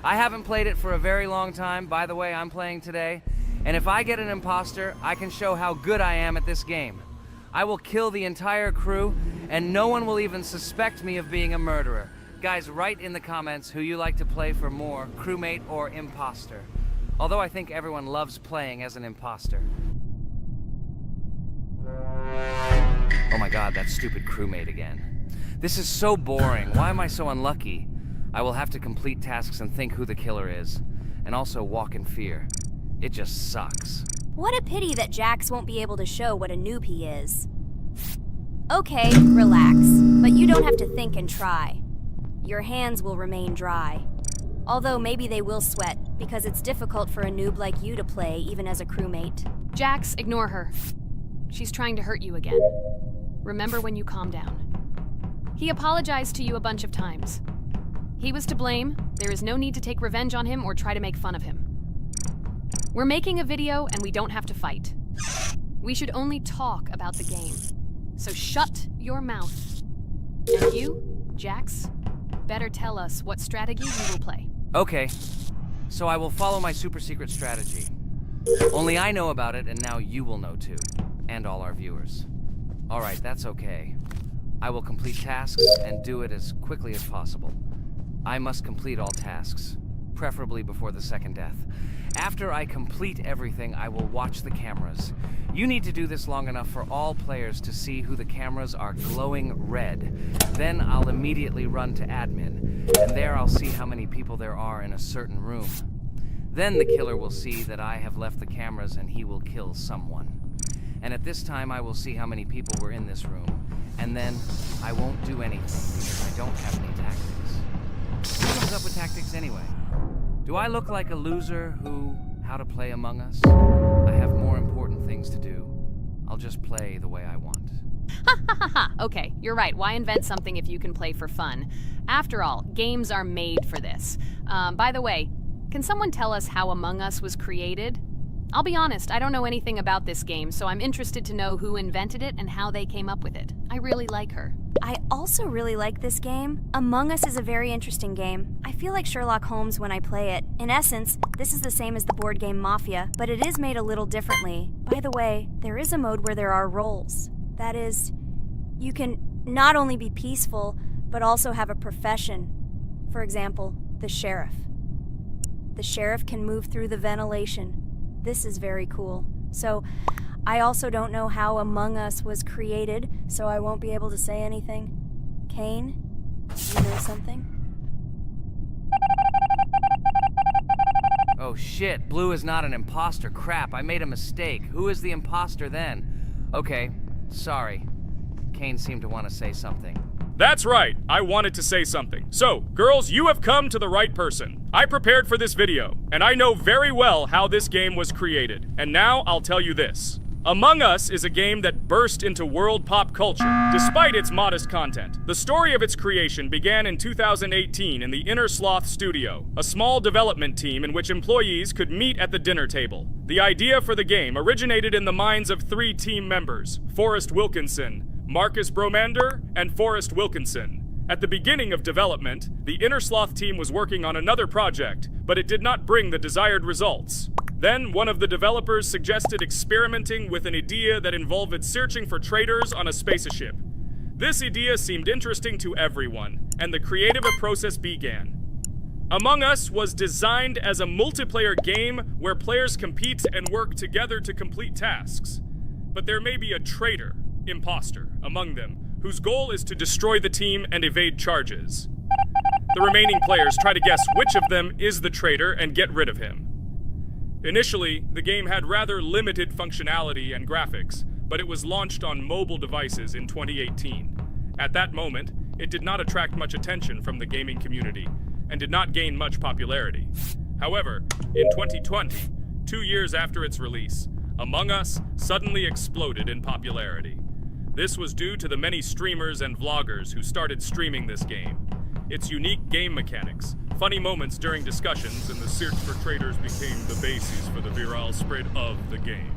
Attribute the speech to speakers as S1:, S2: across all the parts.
S1: I haven't played it for a very long time. By the way, I'm playing today. And if I get an imposter, I can show how good I am at this game. I will kill the entire crew, and no one will even suspect me of being a murderer. Guys, write in the comments who you like to play for more, crewmate or imposter. Although I think everyone loves playing as an imposter. Oh my god, that stupid crewmate again. This is so boring. Why am I so unlucky? I will have to complete tasks and think who the killer is, and also walk in fear. It just sucks.
S2: What a pity that Jax won't be able to show what a noob he is. Okay, relax, but you don't have to think and try. Your hands will remain dry. Although maybe they will sweat, because it's difficult for a noob like you to play even as a crewmate.
S3: Jax, ignore her. She's trying to hurt you again. Remember when you calm down. He apologized to you a bunch of times. He was to blame. There is no need to take revenge on him or try to make fun of him. We're making a video and we don't have to fight. We should only talk about the game. So shut your mouth. And you, Jax, better tell us what strategy you will play.
S1: Okay, so I will follow my super secret strategy. Only I know about it, and now you will know too. And all our viewers. Alright, that's okay. I will complete tasks and do it as quickly as possible. I must complete all tasks, preferably before the second death. After I complete everything, I will watch the cameras. You need to do this long enough for all players to see who the cameras are glowing red. Then I'll immediately run to admin, and there I'll see how many people there are in a certain room. Then the killer will see that I have left the cameras and he will kill someone. And at this time I will see how many people were in this room, and then I won't do anything because I don't have any tactics. Who comes up with tactics anyway? Do I look like a loser how to play Among Us? I have more important things to do. I'll just play the way I want.
S3: Ha ha ha ha! Okay, you're right. Why invent something if you can play for fun? After all, games are made for this. By the way, can someone tell us how Among Us was created? I'll be honest, I don't know anything about this game, so I'm interested to know who invented it and how they came up with it. I really like her.
S2: I also really like this game. Among Us is a very interesting game. I feel like Sherlock Holmes when I play it. In essence, this is the same as the board game Mafia, but it is made a little differently. By the way, there is a mode where there are roles. That is, you can not only be peaceful, but also have a profession. For example, the sheriff. The sheriff can move through the ventilation. This is very cool. So, I also don't know how Among Us was created, so I won't be able to say anything. Kane, you know something?
S1: Oh shit, Blue is not an imposter. Crap, I made a mistake. Who is the imposter then? Okay, sorry. Kane seemed to want to say something.
S4: That's right, I wanted to say something. So, girls, you have come to the right person. I prepared for this video, and I know very well how this game was created. And now I'll tell you this. Among Us is a game that burst into world pop culture, despite its modest content. The story of its creation began in 2018 in the Inner Sloth Studio, a small development team in which employees could meet at the dinner table. The idea for the game originated in the minds of 3 team members, Forrest Wilkinson, Marcus Bromander, and Forrest Wilkinson. At the beginning of development, the Inner Sloth team was working on another project, but it did not bring the desired results. Then, one of the developers suggested experimenting with an idea that involved searching for traitors on a spaceship. This idea seemed interesting to everyone, and the creative process began. Among Us was designed as a multiplayer game where players compete and work together to complete tasks. But there may be a traitor, imposter, among them, whose goal is to destroy the team and evade charges. The remaining players try to guess which of them is the traitor and get rid of him. Initially, the game had rather limited functionality and graphics, but it was launched on mobile devices in 2018. At that moment, it did not attract much attention from the gaming community, and did not gain much popularity. However, in 2020, 2 years after its release, Among Us suddenly exploded in popularity. This was due to the many streamers and vloggers who started streaming this game. Its unique game mechanics, funny moments during discussions, and the search for traitors became the basis for the viral spread of the game.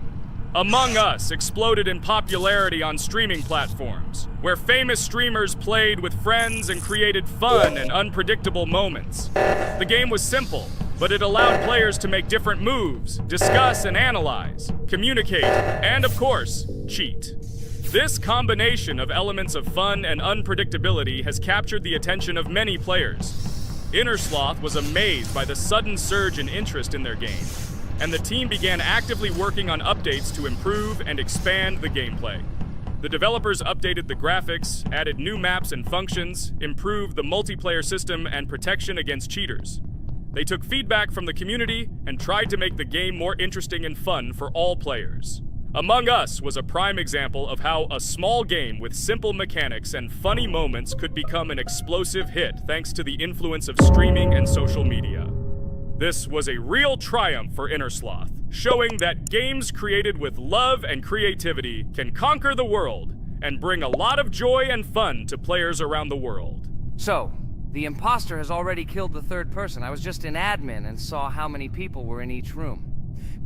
S4: Among Us exploded in popularity on streaming platforms, where famous streamers played with friends and created fun and unpredictable moments. The game was simple, but it allowed players to make different moves, discuss and analyze, communicate, and of course, cheat. This combination of elements of fun and unpredictability has captured the attention of many players. Innersloth was amazed by the sudden surge in interest in their game, and the team began actively working on updates to improve and expand the gameplay. The developers updated the graphics, added new maps and functions, improved the multiplayer system and protection against cheaters. They took feedback from the community and tried to make the game more interesting and fun for all players. Among Us was a prime example of how a small game with simple mechanics and funny moments could become an explosive hit thanks to the influence of streaming and social media. This was a real triumph for Innersloth, showing that games created with love and creativity can conquer the world and bring a lot of joy and fun to players around the world.
S1: So, the imposter has already killed the third person. I was just in admin and saw how many people were in each room.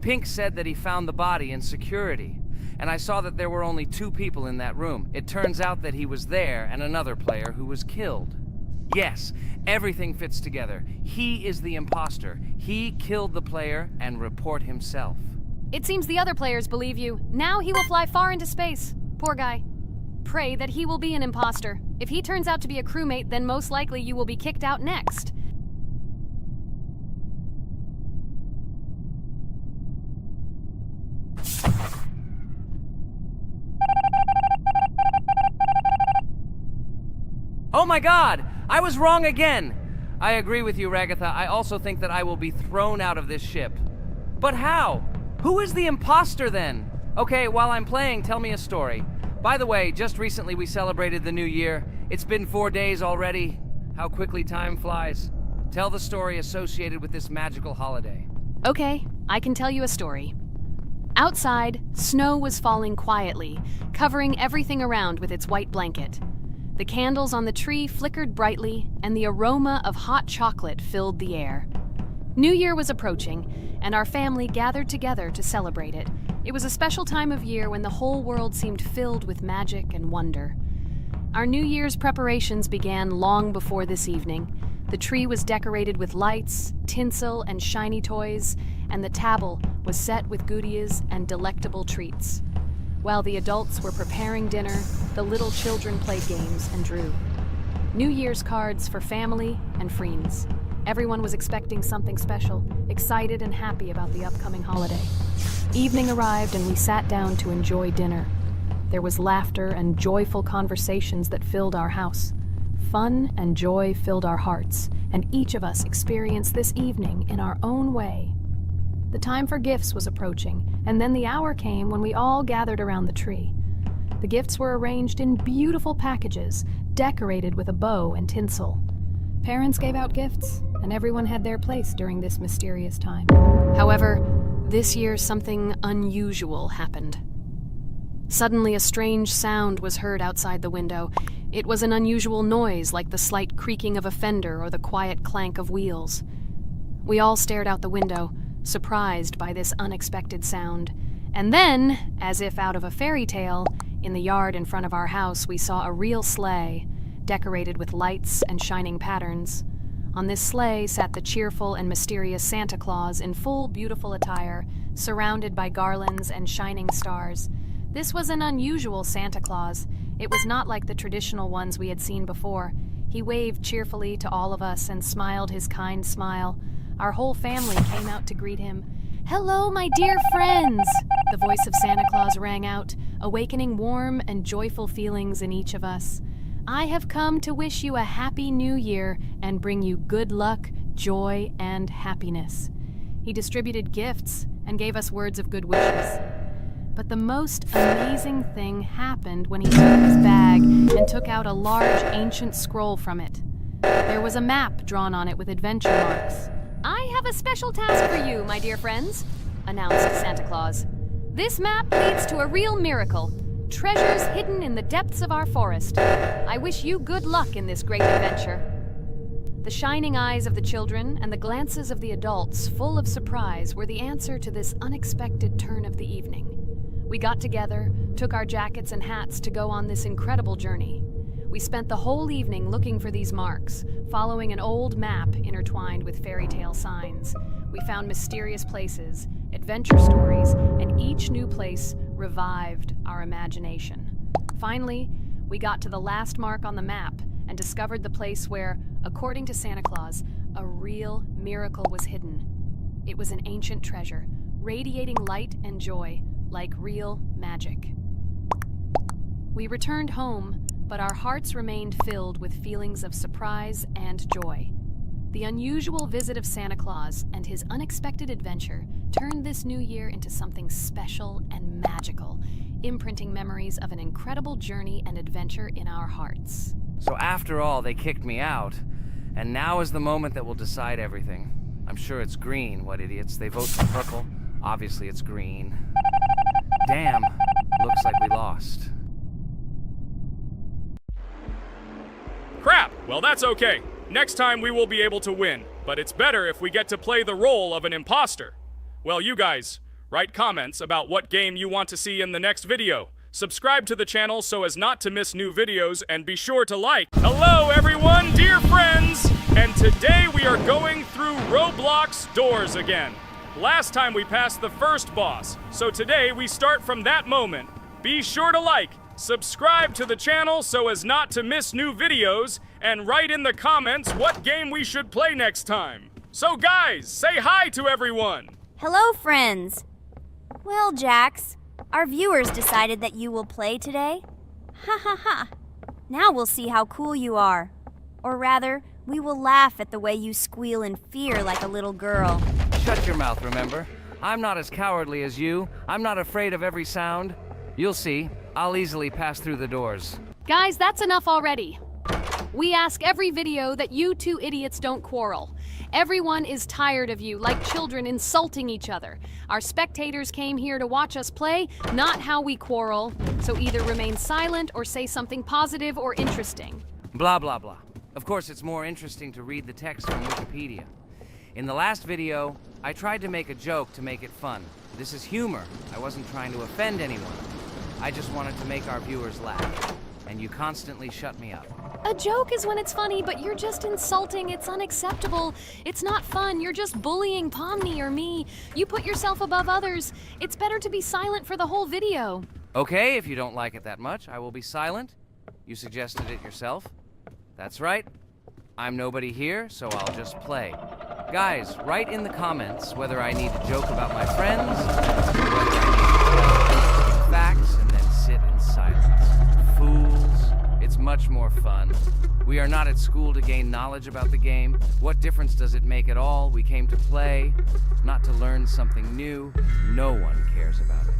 S1: Pink said that he found the body in security, and I saw that there were only 2 people in that room. It turns out that he was there and another player who was killed. Yes, everything fits together. He is the imposter. He killed the player and report himself.
S3: It seems the other players believe you. Now he will fly far into space. Poor guy. Pray that he will be an imposter. If he turns out to be a crewmate, then most likely you will be kicked out next.
S1: Oh my god! I was wrong again! I agree with you, Ragatha. I also think that I will be thrown out of this ship. But how? Who is the imposter then? Okay, while I'm playing, tell me a story. By the way, just recently we celebrated the new year. It's been 4 days already. How quickly time flies. Tell the story associated with this magical holiday.
S3: Okay, I can tell you a story. Outside, snow was falling quietly, covering everything around with its white blanket. The candles on the tree flickered brightly, and the aroma of hot chocolate filled the air. New Year was approaching, and our family gathered together to celebrate it. It was a special time of year when the whole world seemed filled with magic and wonder. Our New Year's preparations began long before this evening. The tree was decorated with lights, tinsel, and shiny toys, and the table was set with goodies and delectable treats. While the adults were preparing dinner, the little children played games and drew. New Year's cards for family and friends. Everyone was expecting something special, excited and happy about the upcoming holiday. Evening arrived and we sat down to enjoy dinner. There was laughter and joyful conversations that filled our house. Fun and joy filled our hearts, and each of us experienced this evening in our own way. The time for gifts was approaching, and then the hour came when we all gathered around the tree. The gifts were arranged in beautiful packages, decorated with a bow and tinsel. Parents gave out gifts, and everyone had their place during this mysterious time. However, this year something unusual happened. Suddenly a strange sound was heard outside the window. It was an unusual noise, like the slight creaking of a fender or the quiet clank of wheels. We all stared out the window, surprised by this unexpected sound. And then, as if out of a fairy tale, in the yard in front of our house we saw a real sleigh, decorated with lights and shining patterns. On this sleigh sat the cheerful and mysterious Santa Claus in full beautiful attire, surrounded by garlands and shining stars. This was an unusual Santa Claus. It was not like the traditional ones we had seen before. He waved cheerfully to all of us and smiled his kind smile. Our whole family came out to greet him. "Hello, my dear friends!" The voice of Santa Claus rang out, awakening warm and joyful feelings in each of us. "I have come to wish you a happy new year and bring you good luck, joy, and happiness." He distributed gifts and gave us words of good wishes. But the most amazing thing happened when he took his bag and took out a large ancient scroll from it. There was a map drawn on it with adventure marks. "I have a special task for you, my dear friends," announced Santa Claus. "This map leads to a real miracle. Treasures hidden in the depths of our forest. I wish you good luck in this great adventure." The shining eyes of the children and the glances of the adults, full of surprise, were the answer to this unexpected turn of the evening. We got together, took our jackets and hats to go on this incredible journey. We spent the whole evening looking for these marks, following an old map intertwined with fairy tale signs. We found mysterious places, adventure stories, and each new place revived our imagination. Finally, we got to the last mark on the map and discovered the place where, according to Santa Claus, a real miracle was hidden. It was an ancient treasure, radiating light and joy like real magic. We returned home, but our hearts remained filled with feelings of surprise and joy. The unusual visit of Santa Claus and his unexpected adventure turned this new year into something special and magical, imprinting memories of an incredible journey and adventure in our hearts.
S1: So after all, they kicked me out, and now is the moment that will decide everything. I'm sure it's green, what idiots. They vote for purple. Obviously it's green. Damn, looks like we lost.
S4: Crap! Well, that's okay. Next time we will be able to win, but it's better if we get to play the role of an imposter. Well, you guys, write comments about what game you want to see in the next video. Subscribe to the channel so as not to miss new videos, and be sure to like. Hello everyone, dear friends! And today we are going through Roblox doors again. Last time we passed the first boss, so today we start from that moment. Be sure to like, subscribe to the channel so as not to miss new videos, and write in the comments what game we should play next time. So guys, say hi to everyone!
S2: Hello, friends. Well, Jax, our viewers decided that you will play today. Ha ha ha. Now we'll see how cool you are. Or rather, we will laugh at the way you squeal in fear like a little girl.
S1: Shut your mouth, remember? I'm not as cowardly as you. I'm not afraid of every sound. You'll see. I'll easily pass through the doors.
S3: Guys, that's enough already. We ask every video that you two idiots don't quarrel. Everyone is tired of you, like children insulting each other. Our spectators came here to watch us play, not how we quarrel. So either remain silent or say something positive or interesting.
S1: Blah, blah, blah. Of course, it's more interesting to read the text from Wikipedia. In the last video, I tried to make a joke to make it fun. This is humor. I wasn't trying to offend anyone. I just wanted to make our viewers laugh. And you constantly shut me up.
S3: A joke is when it's funny, but you're just insulting. It's unacceptable. It's not fun. You're just bullying Pomni or me. You put yourself above others. It's better to be silent for the whole video.
S1: Okay, if you don't like it that much, I will be silent. You suggested it yourself. That's right. I'm nobody here, so I'll just play. Guys, write in the comments whether I need to joke about my friends, or whether I need to facts and then sit in silence. Fools. It's much more fun. We are not at school to gain knowledge about the game. What difference does it make at all? We came to play, not to learn something new. No one cares about it.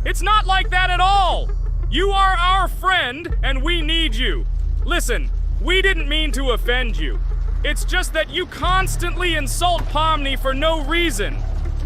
S4: It's not like that at all! You are our friend, and we need you. Listen, we didn't mean to offend you. It's just that you constantly insult Pomni for no reason.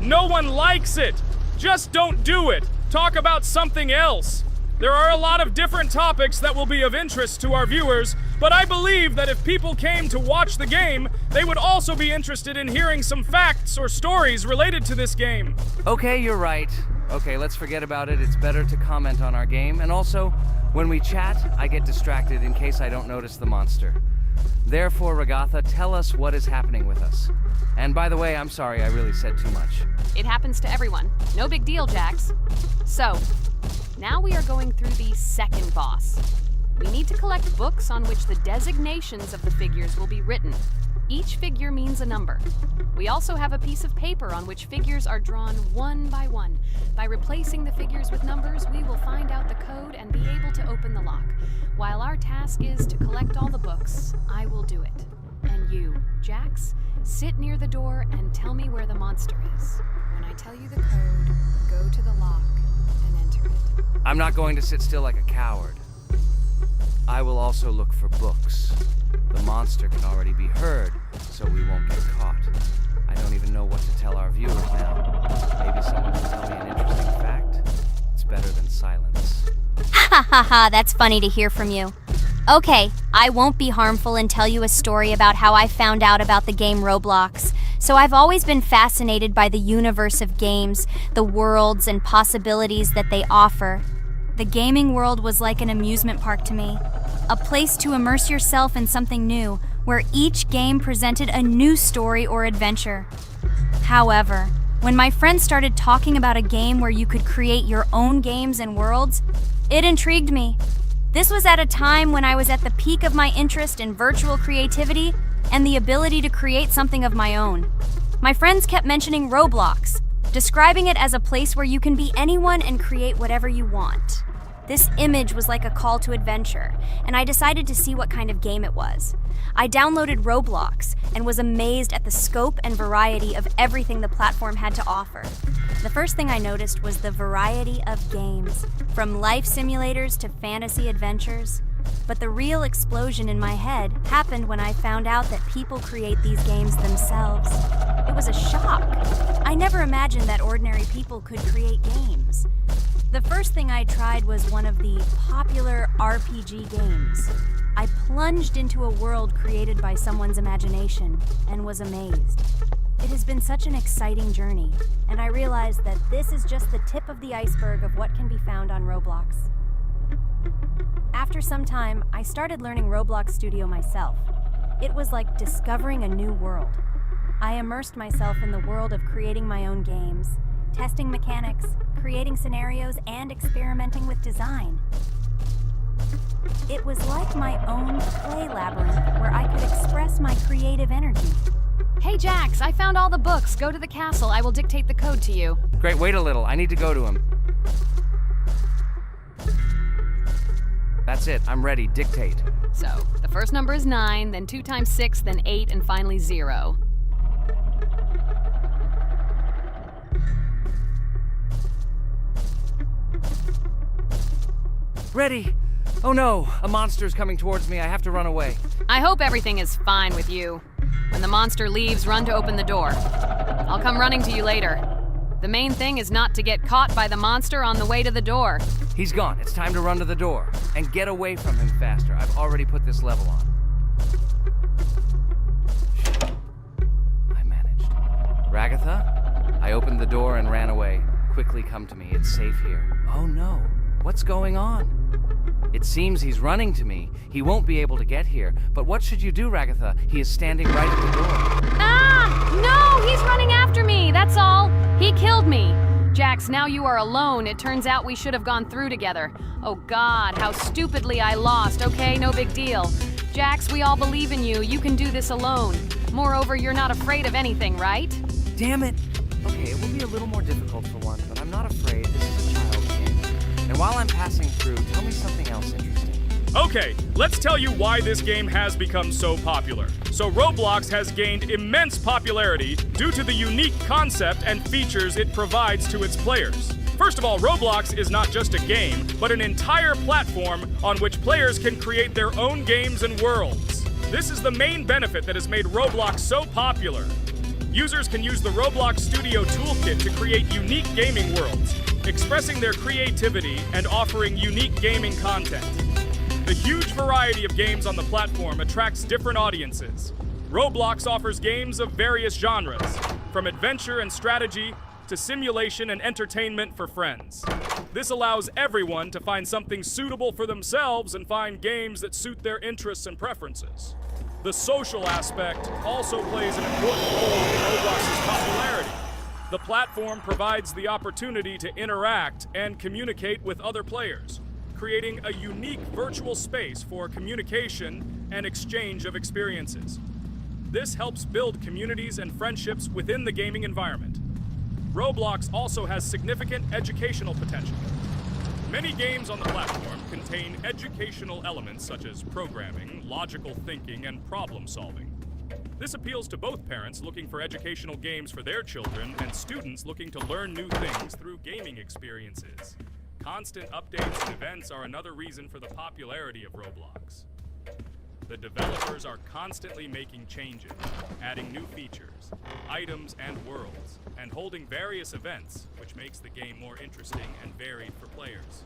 S4: No one likes it. Just don't do it. Talk about something else. There are a lot of different topics that will be of interest to our viewers, but I believe that if people came to watch the game, they would also be interested in hearing some facts or stories related to this game.
S1: Okay, you're right. Okay, let's forget about it. It's better to comment on our game. And also, when we chat, I get distracted in case I don't notice the monster. Therefore, Ragatha, tell us what is happening with us. And by the way, I'm sorry, I really said too much.
S3: It happens to everyone. No big deal, Jax. So, now we are going through the second boss. We need to collect books on which the designations of the figures will be written. Each figure means a number. We also have a piece of paper on which figures are drawn one by one. By replacing the figures with numbers, we will find out the code and be able to open the lock. While our task is to collect all the books, I will do it. And you, Jax, sit near the door and tell me where the monster is. When I tell you the code, go to the lock and enter it.
S1: I'm not going to sit still like a coward. I will also look for books. The monster can already be heard, so we won't get caught. I don't even know what to tell our viewers now. Maybe someone can tell me an interesting fact? It's better than silence.
S2: Ha ha ha, that's funny to hear from you. Okay, I won't be harmful and tell you a story about how I found out about the game Roblox. So I've always been fascinated by the universe of games, the worlds and possibilities that they offer. The gaming world was like an amusement park to me, a place to immerse yourself in something new, where each game presented a new story or adventure. However, when my friends started talking about a game where you could create your own games and worlds, it intrigued me. This was at a time when I was at the peak of my interest in virtual creativity and the ability to create something of my own. My friends kept mentioning Roblox, describing it as a place where you can be anyone and create whatever you want. This image was like a call to adventure, and I decided to see what kind of game it was. I downloaded Roblox and was amazed at the scope and variety of everything the platform had to offer. The first thing I noticed was the variety of games, from life simulators to fantasy adventures. But the real explosion in my head happened when I found out that people create these games themselves. It was a shock. I never imagined that ordinary people could create games. The first thing I tried was one of the popular RPG games. I plunged into a world created by someone's imagination and was amazed. It has been such an exciting journey, and I realized that this is just the tip of the iceberg of what can be found on Roblox. After some time, I started learning Roblox Studio myself. It was like discovering a new world. I immersed myself in the world of creating my own games, testing mechanics, creating scenarios, and experimenting with design. It was like my own play labyrinth where I could express my creative energy.
S3: Hey Jax, I found all the books. Go to the castle. I will dictate the code to you.
S1: Great, wait a little. I need to go to him. That's it. I'm ready. Dictate.
S3: So, the first number is 9, then 2 times 6, then 8, and finally 0.
S1: Ready. Oh no, a monster's coming towards me. I have to run away.
S3: I hope everything is fine with you. When the monster leaves, run to open the door. I'll come running to you later. The main thing is not to get caught by the monster on the way to the door.
S1: He's gone. It's time to run to the door. And get away from him faster. I've already put this level on. I managed. Ragatha? I opened the door and ran away. Quickly come to me. It's safe here. Oh no. What's going on? It seems he's running to me. He won't be able to get here. But what should you do, Ragatha? He is standing right at the door.
S3: Ah! No! He's running after me! That's all! He killed me! Jax, now you are alone. It turns out we should have gone through together. Oh God, how stupidly I lost. Okay, no big deal. Jax, we all believe in you. You can do this alone. Moreover, you're not afraid of anything, right?
S1: Damn it! Okay, it will be a little more difficult for one, but I'm not afraid. This is a child's game. And while I'm passing through, tell me something else interesting.
S4: Okay, let's tell you why this game has become so popular. So Roblox has gained immense popularity due to the unique concept and features it provides to its players. First of all, Roblox is not just a game, but an entire platform on which players can create their own games and worlds. This is the main benefit that has made Roblox so popular. Users can use the Roblox Studio Toolkit to create unique gaming worlds, expressing their creativity and offering unique gaming content. The huge variety of games on the platform attracts different audiences. Roblox offers games of various genres, from adventure and strategy to simulation and entertainment for friends. This allows everyone to find something suitable for themselves and find games that suit their interests and preferences. The social aspect also plays an important role in Roblox's popularity. The platform provides the opportunity to interact and communicate with other players, creating a unique virtual space for communication and exchange of experiences. This helps build communities and friendships within the gaming environment. Roblox also has significant educational potential. Many games on the platform contain educational elements such as programming, logical thinking, and problem solving. This appeals to both parents looking for educational games for their children and students looking to learn new things through gaming experiences. Constant updates and events are another reason for the popularity of Roblox. The developers are constantly making changes, adding new features, items, and worlds, and holding various events, which makes the game more interesting and varied for players.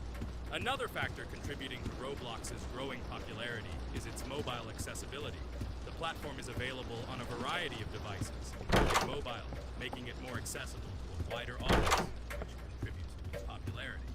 S4: Another factor contributing to Roblox's growing popularity is its mobile accessibility. The platform is available on a variety of devices, including mobile, making it more accessible to a wider audience, which contributes to its popularity.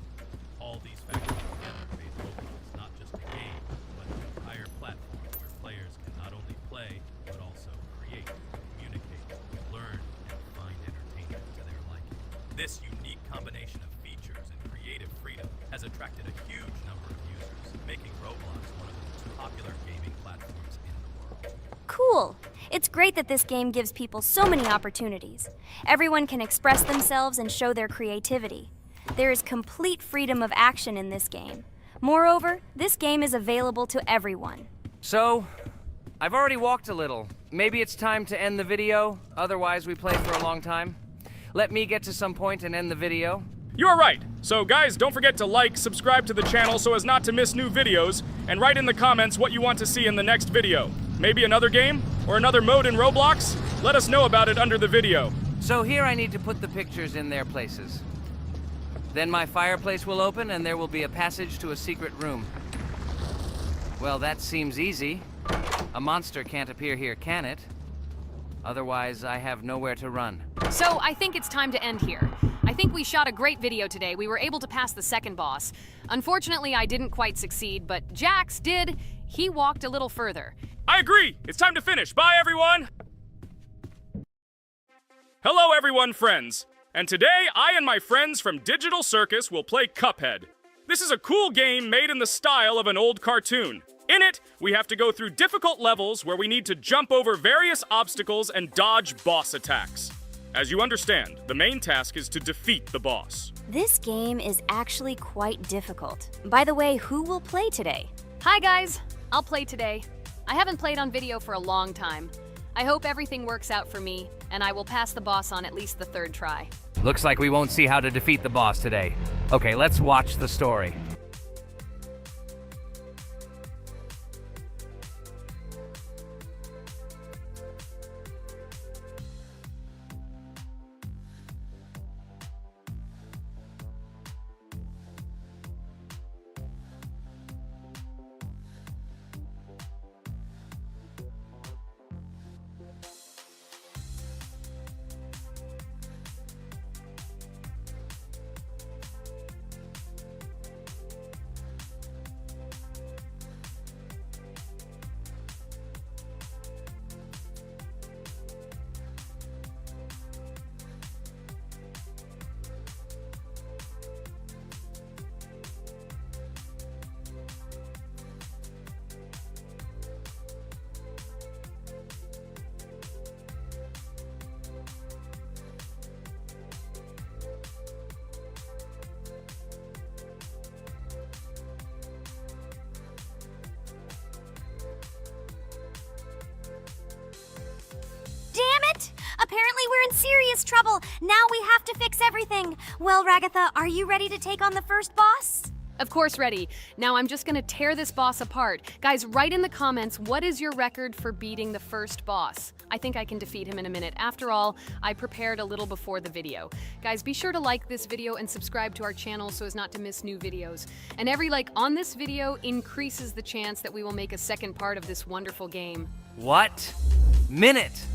S4: All these factors together made Roblox not just a game, but an entire platform where players can not only play, but also create, communicate, learn, and find entertainment to their liking. This unique combination of features and creative freedom has attracted a huge number of users, making Roblox one of the most popular gaming platforms in the world.
S2: Cool! It's great that this game gives people so many opportunities. Everyone can express themselves and show their creativity. There is complete freedom of action in this game. Moreover, this game is available to everyone.
S1: So, I've already walked a little. Maybe it's time to end the video, otherwise we play for a long time. Let me get to some point and end the video.
S4: You are right. So guys, don't forget to like, subscribe to the channel so as not to miss new videos, and write in the comments what you want to see in the next video. Maybe another game? Or another mode in Roblox? Let us know about it under the video.
S1: So here I need to put the pictures in their places. Then my fireplace will open and there will be a passage to a secret room. Well, that seems easy. A monster can't appear here, can it? Otherwise, I have nowhere to run.
S3: So I think it's time to end here. I think we shot a great video today. We were able to pass the second boss. Unfortunately, I didn't quite succeed, but Jax did. He walked a little further.
S4: I agree! It's time to finish. Bye, everyone! Hello, everyone, friends. And today, I and my friends from Digital Circus will play Cuphead. This is a cool game made in the style of an old cartoon. In it, we have to go through difficult levels where we need to jump over various obstacles and dodge boss attacks. As you understand, the main task is to defeat the boss.
S2: This game is actually quite difficult. By the way, who will play today?
S3: Hi guys, I'll play today. I haven't played on video for a long time. I hope everything works out for me, and I will pass the boss on at least the third try.
S1: Looks like we won't see how to defeat the boss today. Okay, let's watch the story.
S2: Apparently we're in serious trouble. Now we have to fix everything. Well, Ragatha, are you ready to take on the first boss?
S3: Of course ready. Now I'm just gonna tear this boss apart. Guys, write in the comments, what is your record for beating the first boss? I think I can defeat him in a minute. After all, I prepared a little before the video. Guys, be sure to like this video and subscribe to our channel so as not to miss new videos. And every like on this video increases the chance that we will make a second part of this wonderful game.
S1: What? Minute!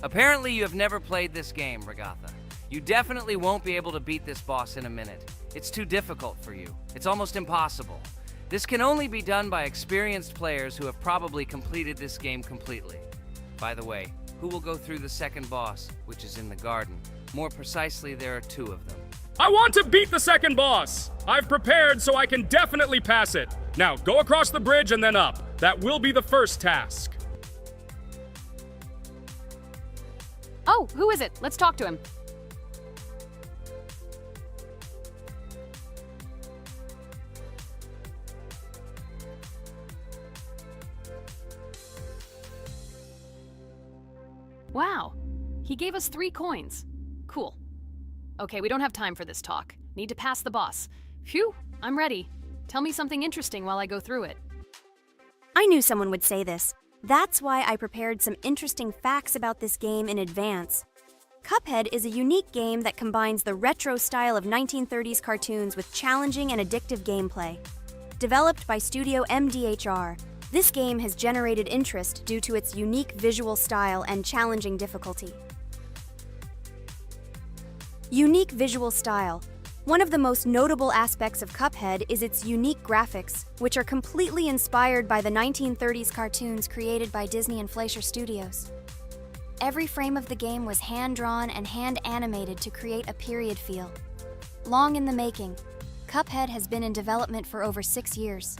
S1: Apparently you have never played this game, Ragatha. You definitely won't be able to beat this boss in a minute. It's too difficult for you. It's almost impossible. This can only be done by experienced players who have probably completed this game completely. By the way, who will go through the second boss, which is in the garden? More precisely, there are two of them.
S4: I want to beat the second boss! I've prepared so I can definitely pass it. Now, go across the bridge and then up. That will be the first task.
S3: Oh, who is it? Let's talk to him. Wow, he gave us 3 coins. Cool. Okay, we don't have time for this talk. Need to pass the boss. Phew, I'm ready. Tell me something interesting while I go through it.
S2: I knew someone would say this. That's why I prepared some interesting facts about this game in advance. Cuphead is a unique game that combines the retro style of 1930s cartoons with challenging and addictive gameplay. Developed by Studio MDHR, This game has generated interest due to its unique visual style and challenging difficulty. Unique visual style. One of the most notable aspects of Cuphead is its unique graphics, which are completely inspired by the 1930s cartoons created by Disney and Fleischer Studios. Every frame of the game was hand-drawn and hand-animated to create a period feel. Long in the making, Cuphead has been in development for over 6 years.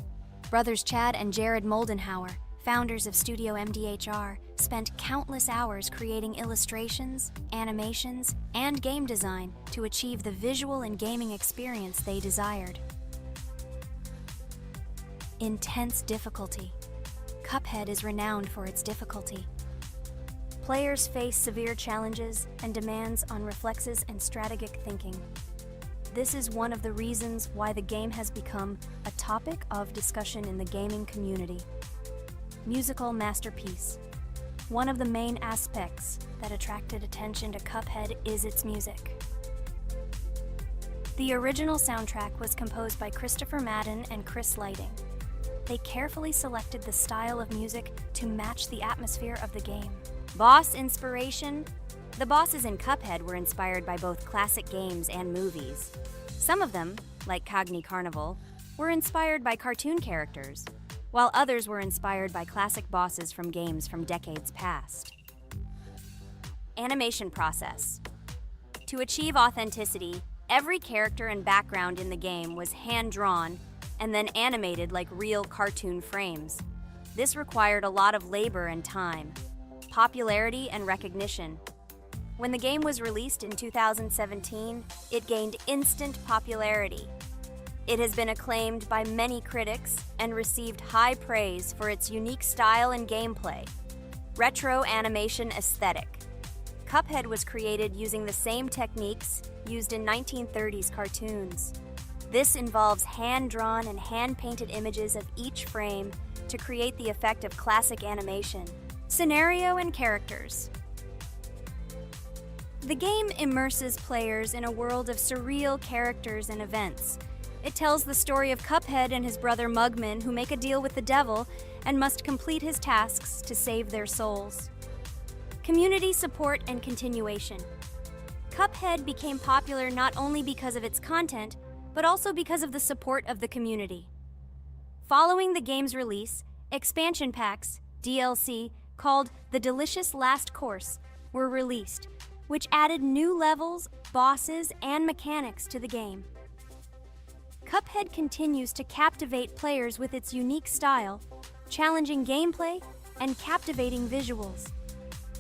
S2: Brothers Chad and Jared Moldenhauer, founders of Studio MDHR, spent countless hours creating illustrations, animations, and game design to achieve the visual and gaming experience they desired. Intense difficulty. Cuphead is renowned for its difficulty. Players face severe challenges and demands on reflexes and strategic thinking. This is one of the reasons why the game has become a topic of discussion in the gaming community. Musical masterpiece. One of the main aspects that attracted attention to Cuphead is its music. The original soundtrack was composed by Christopher Madden and Chris Lighting. They carefully selected the style of music to match the atmosphere of the game. Boss inspiration. The bosses in Cuphead were inspired by both classic games and movies. Some of them, like Cogni Carnival, were inspired by cartoon characters, while others were inspired by classic bosses from games from decades past. Animation process. To achieve authenticity, every character and background in the game was hand-drawn and then animated like real cartoon frames. This required a lot of labor and time. Popularity and recognition. When the game was released in 2017, it gained instant popularity. It has been acclaimed by many critics and received high praise for its unique style and gameplay. Retro animation aesthetic. Cuphead was created using the same techniques used in 1930s cartoons. This involves hand-drawn and hand-painted images of each frame to create the effect of classic animation. Scenario and characters. The game immerses players in a world of surreal characters and events. It tells the story of Cuphead and his brother Mugman, who make a deal with the devil and must complete his tasks to save their souls. Community support and continuation. Cuphead became popular not only because of its content, but also because of the support of the community. Following the game's release, expansion packs, DLC, called The Delicious Last Course, were released, which added new levels, bosses, and mechanics to the game. Cuphead continues to captivate players with its unique style, challenging gameplay, and captivating visuals.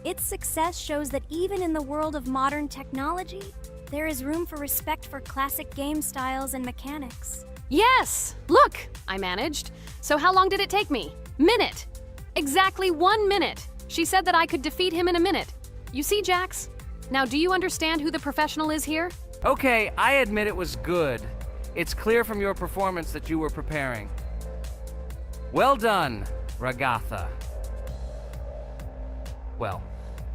S2: Its success shows that even in the world of modern technology, there is room for respect for classic game styles and mechanics.
S3: Yes! Look! I managed. So how long did it take me? Minute! Exactly 1 minute! She said that I could defeat him in a minute. You see, Jax? Now, do you understand who the professional is here?
S1: Okay, I admit it was good. It's clear from your performance that you were preparing. Well done, Ragatha. Well,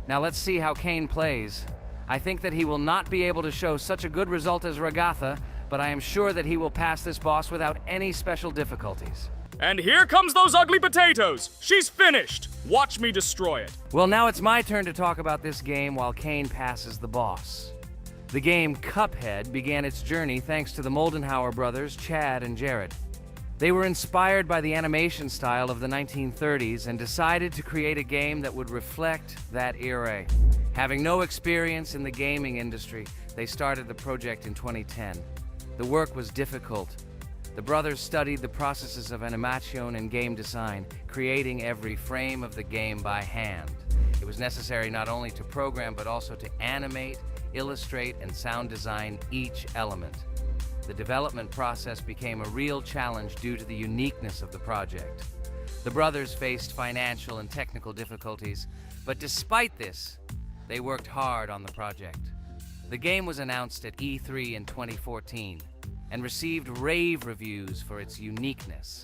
S1: now let's see how Kane plays. I think that he will not be able to show such a good result as Ragatha, but I am sure that he will pass this boss without any special difficulties.
S4: And here comes those ugly potatoes! She's finished! Watch me destroy it.
S1: Well, now it's my turn to talk about this game while Kane passes the boss. The game Cuphead began its journey thanks to the Moldenhauer brothers, Chad and Jared. They were inspired by the animation style of the 1930s and decided to create a game that would reflect that era. Having no experience in the gaming industry, they started the project in 2010. The work was difficult. The brothers studied the processes of animation and game design, creating every frame of the game by hand. It was necessary not only to program but also to animate, illustrate, and sound design each element. The development process became a real challenge due to the uniqueness of the project. The brothers faced financial and technical difficulties, but despite this, they worked hard on the project. The game was announced at E3 in 2014 and received rave reviews for its uniqueness,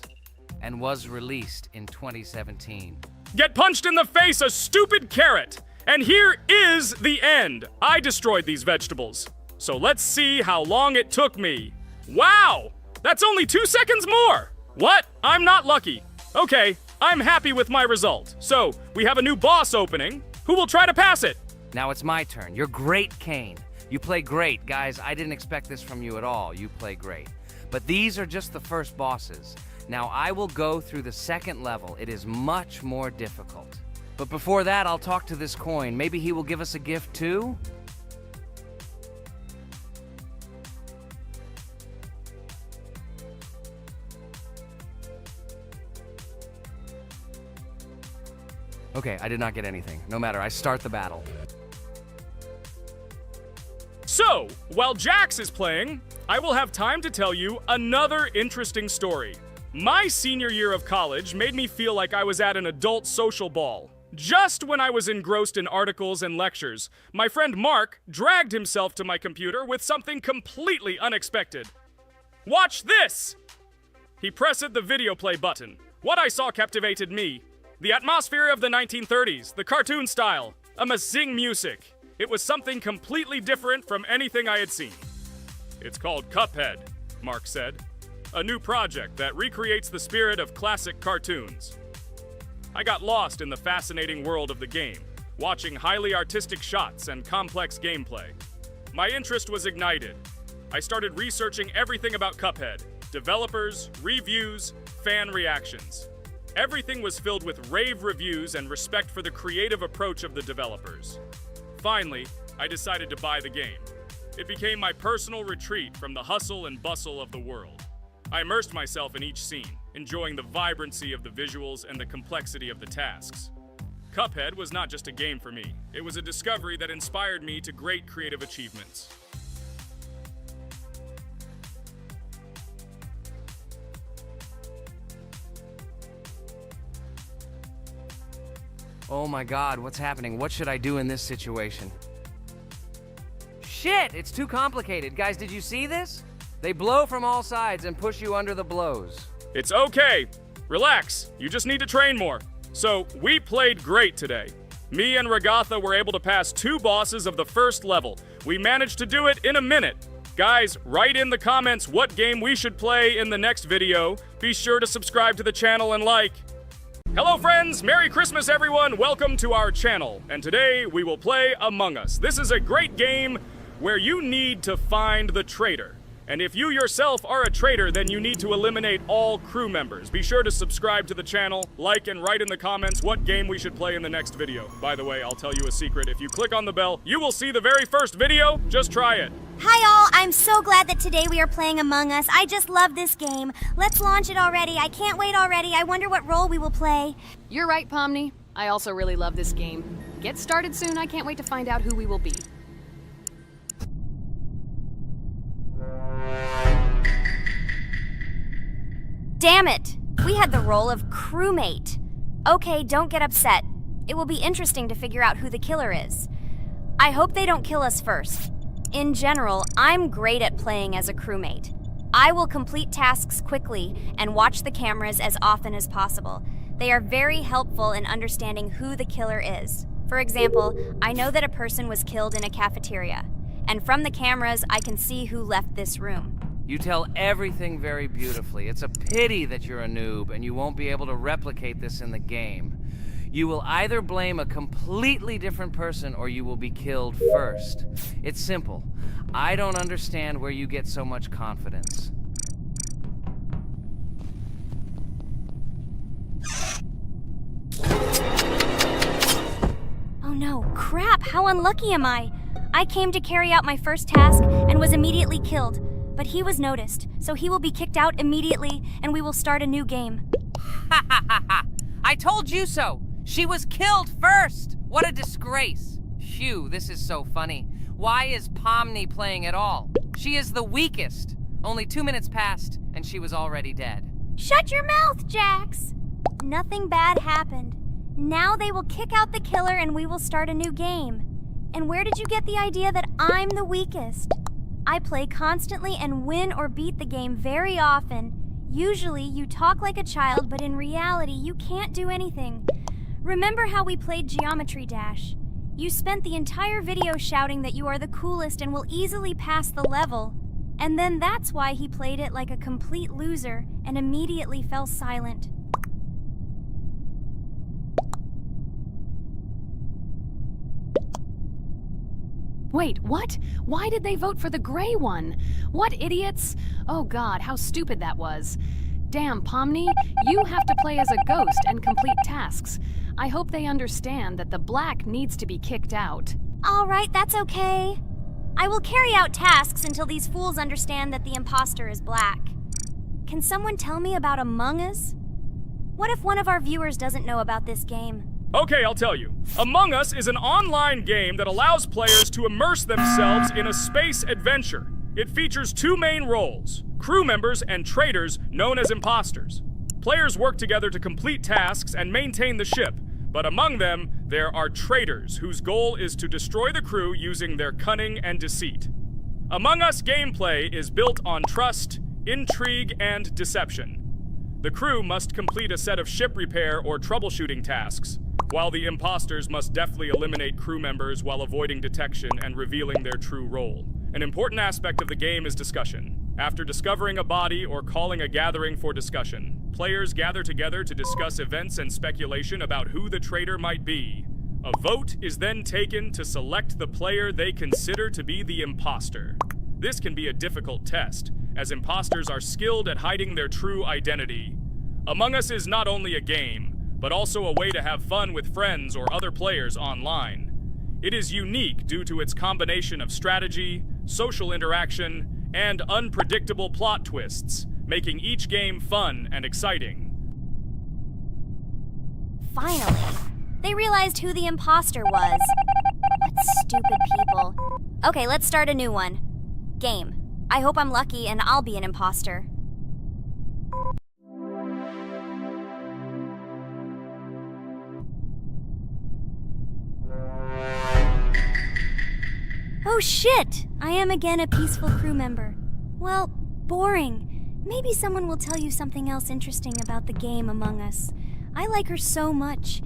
S1: and was released in 2017.
S4: Get punched in the face, a stupid carrot! And here is the end. I destroyed these vegetables. So let's see how long it took me. Wow! That's only 2 seconds more! What? I'm not lucky. Okay, I'm happy with my result. So, we have a new boss opening. Who will try to pass it?
S1: Now it's my turn. You're great, Kane. You play great. Guys, I didn't expect this from you at all. You play great. But these are just the first bosses. Now I will go through the second level. It is much more difficult. But before that, I'll talk to this coin. Maybe he will give us a gift too? Okay, I did not get anything. No matter, I start the battle.
S4: So, while Jax is playing, I will have time to tell you another interesting story. My senior year of college made me feel like I was at an adult social ball. Just when I was engrossed in articles and lectures, my friend Mark dragged himself to my computer with something completely unexpected. Watch this! He pressed the video play button. What I saw captivated me. The atmosphere of the 1930s, the cartoon style, amazing music. It was something completely different from anything I had seen. It's called Cuphead, Mark said. A new project that recreates the spirit of classic cartoons. I got lost in the fascinating world of the game, watching highly artistic shots and complex gameplay. My interest was ignited. I started researching everything about Cuphead, developers, reviews, fan reactions. Everything was filled with rave reviews and respect for the creative approach of the developers. Finally, I decided to buy the game. It became my personal retreat from the hustle and bustle of the world. I immersed myself in each scene, enjoying the vibrancy of the visuals and the complexity of the tasks. Cuphead was not just a game for me. It was a discovery that inspired me to great creative achievements.
S1: Oh my God, what's happening? What should I do in this situation? Shit, it's too complicated. Guys, did you see this? They blow from all sides and push you under the blows.
S4: It's okay. Relax. You just need to train more. So, we played great today. Me and Ragatha were able to pass 2 bosses of the first level. We managed to do it in a minute. Guys, write in the comments what game we should play in the next video. Be sure to subscribe to the channel and like. Hello friends, Merry Christmas everyone, welcome to our channel, and today we will play Among Us. This is a great game where you need to find the traitor. And if you yourself are a traitor, then you need to eliminate all crew members. Be sure to subscribe to the channel, like and write in the comments what game we should play in the next video. By the way, I'll tell you a secret. If you click on the bell, you will see the very first video. Just try it.
S2: Hi all, I'm so glad that today we are playing Among Us. I just love this game. Let's launch it already. I can't wait already. I wonder what role we will play.
S3: You're right, Pomni. I also really love this game. Get started soon. I can't wait to find out who we will be.
S2: Damn it! We had the role of crewmate. Okay, don't get upset. It will be interesting to figure out who the killer is. I hope they don't kill us first. In general, I'm great at playing as a crewmate. I will complete tasks quickly and watch the cameras as often as possible. They are very helpful in understanding who the killer is. For example, I know that a person was killed in a cafeteria, and from the cameras, I can see who left this room.
S1: You tell everything very beautifully. It's a pity that you're a noob and you won't be able to replicate this in the game. You will either blame a completely different person or you will be killed first. It's simple. I don't understand where you get so much confidence.
S2: Oh no, crap, how unlucky am I? I came to carry out my first task and was immediately killed. But he was noticed, so he will be kicked out immediately, and we will start a new game.
S1: Ha ha ha ha! I told you so! She was killed first! What a disgrace! Phew, this is so funny. Why is Pomni playing at all? She is the weakest. Only 2 minutes passed, and she was already dead.
S2: Shut your mouth, Jax! Nothing bad happened. Now they will kick out the killer and we will start a new game. And where did you get the idea that I'm the weakest? I play constantly and win or beat the game very often. Usually, you talk like a child, but in reality, you can't do anything. Remember how we played Geometry Dash? You spent the entire video shouting that you are the coolest and will easily pass the level. And then that's why he played it like a complete loser and immediately fell silent.
S3: Wait, what? Why did they vote for the gray one? What idiots? Oh god, how stupid that was. Damn, Pomni, you have to play as a ghost and complete tasks. I hope they understand that the black needs to be kicked out.
S2: All right, that's okay. I will carry out tasks until these fools understand that the imposter is black. Can someone tell me about Among Us? What if one of our viewers doesn't know about this game?
S4: Okay, I'll tell you. Among Us is an online game that allows players to immerse themselves in a space adventure. It features two main roles, crew members and traitors known as imposters. Players work together to complete tasks and maintain the ship, but among them, there are traitors whose goal is to destroy the crew using their cunning and deceit. Among Us gameplay is built on trust, intrigue, and deception. The crew must complete a set of ship repair or troubleshooting tasks, while the imposters must deftly eliminate crew members while avoiding detection and revealing their true role. An important aspect of the game is discussion. After discovering a body or calling a gathering for discussion, players gather together to discuss events and speculation about who the traitor might be. A vote is then taken to select the player they consider to be the imposter. This can be a difficult test, as imposters are skilled at hiding their true identity. Among Us is not only a game, but also a way to have fun with friends or other players online. It is unique due to its combination of strategy, social interaction, and unpredictable plot twists, making each game fun and exciting.
S2: Finally, they realized who the imposter was. What stupid people. Okay, let's start a new one. Game. I hope I'm lucky and I'll be an imposter. Oh shit! I am again a peaceful crew member. Well, boring. Maybe someone will tell you something else interesting about the game Among Us. I like her so much.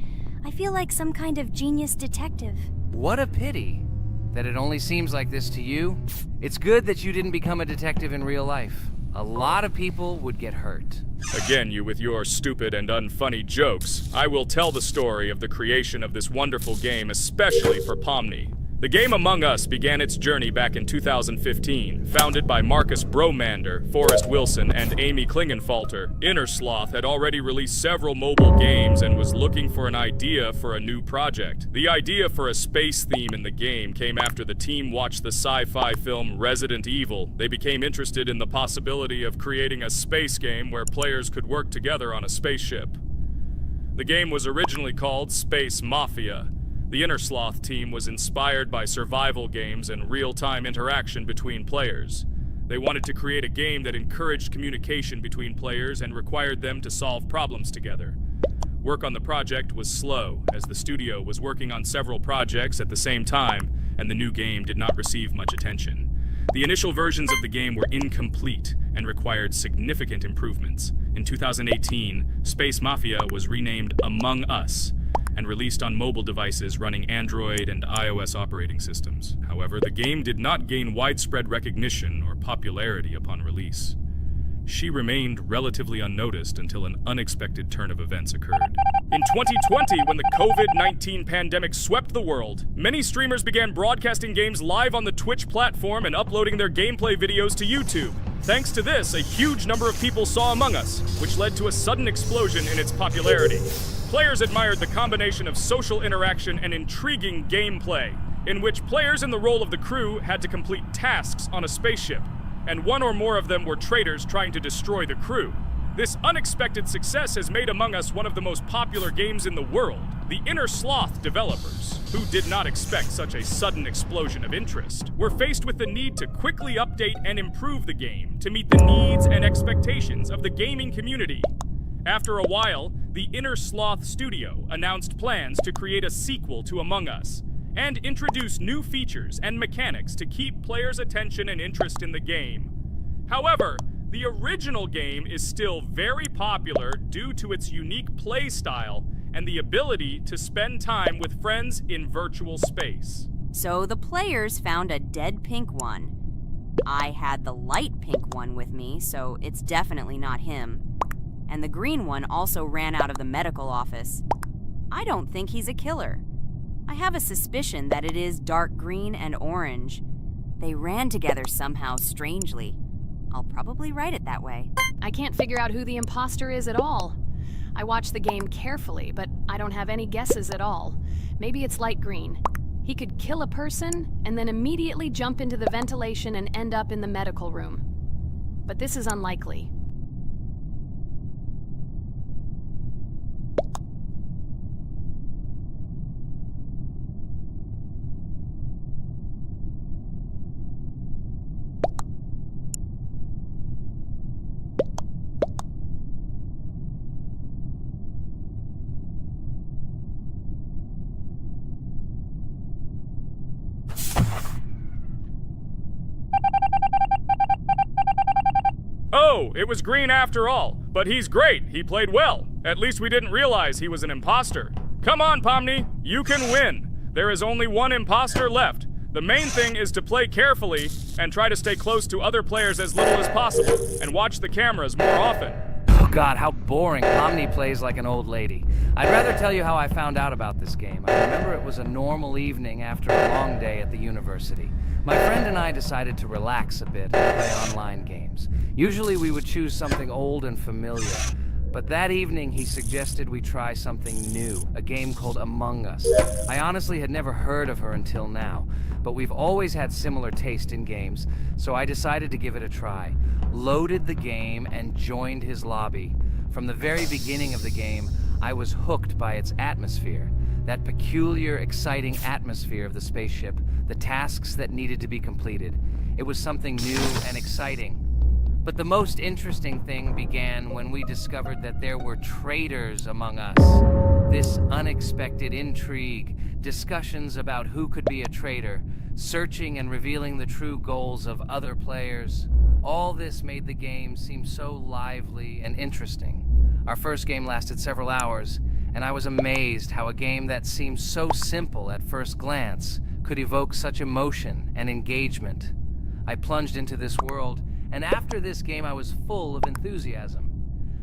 S2: I feel like some kind of genius detective.
S1: What a pity that it only seems like this to you. It's good that you didn't become a detective in real life. A lot of people would get hurt.
S4: Again, you with your stupid and unfunny jokes. I will tell the story of the creation of this wonderful game, especially for Pomni. The game Among Us began its journey back in 2015. Founded by Marcus Bromander, Forrest Wilson, and Amy Klingenfalter, Innersloth had already released several mobile games and was looking for an idea for a new project. The idea for a space theme in the game came after the team watched the sci-fi film Resident Evil. They became interested in the possibility of creating a space game where players could work together on a spaceship. The game was originally called Space Mafia. The Innersloth team was inspired by survival games and real-time interaction between players. They wanted to create a game that encouraged communication between players and required them to solve problems together. Work on the project was slow, as the studio was working on several projects at the same time, and the new game did not receive much attention. The initial versions of the game were incomplete and required significant improvements. In 2018, Space Mafia was renamed Among Us, and released on mobile devices running Android and iOS operating systems. However, the game did not gain widespread recognition or popularity upon release. She remained relatively unnoticed until an unexpected turn of events occurred. In 2020, when the COVID-19 pandemic swept the world, many streamers began broadcasting games live on the Twitch platform and uploading their gameplay videos to YouTube. Thanks to this, a huge number of people saw Among Us, which led to a sudden explosion in its popularity. Players admired the combination of social interaction and intriguing gameplay, in which players in the role of the crew had to complete tasks on a spaceship, and one or more of them were traitors trying to destroy the crew. This unexpected success has made Among Us one of the most popular games in the world. The Innersloth developers, who did not expect such a sudden explosion of interest, were faced with the need to quickly update and improve the game to meet the needs and expectations of the gaming community. After a while, the Innersloth studio announced plans to create a sequel to Among Us and introduce new features and mechanics to keep players' attention and interest in the game. However, the original game is still very popular due to its unique play style and the ability to spend time with friends in virtual space.
S5: So the players found a dead pink one. I had the light pink one with me, so it's definitely not him. And the green one also ran out of the medical office. I don't think he's a killer. I have a suspicion that it is dark green and orange. They ran together somehow strangely. I'll probably write it that way.
S3: I can't figure out who the imposter is at all. I watched the game carefully, but I don't have any guesses at all. Maybe it's light green. He could kill a person and then immediately jump into the ventilation and end up in the medical room. But this is unlikely.
S4: Oh, it was green after all. But he's great. He played well. At least we didn't realize he was an imposter. Come on, Pomni. You can win. There is only one imposter left. The main thing is to play carefully and try to stay close to other players as little as possible and watch the cameras more often.
S1: Oh God, how boring. Pomni plays like an old lady. I'd rather tell you how I found out about this game. I remember it was a normal evening after a long day at the university. My friend and I decided to relax a bit and play online games. Usually we would choose something old and familiar, but that evening he suggested we try something new, a game called Among Us. I honestly had never heard of her until now, but we've always had similar taste in games, so I decided to give it a try. Loaded the game and joined his lobby. From the very beginning of the game, I was hooked by its atmosphere. That peculiar, exciting atmosphere of the spaceship, the tasks that needed to be completed. It was something new and exciting. But the most interesting thing began when we discovered that there were traitors among us. This unexpected intrigue, discussions about who could be a traitor, searching and revealing the true goals of other players. All this made the game seem so lively and interesting. Our first game lasted several hours, and I was amazed how a game that seemed so simple at first glance could evoke such emotion and engagement. I plunged into this world, and after this game I was full of enthusiasm.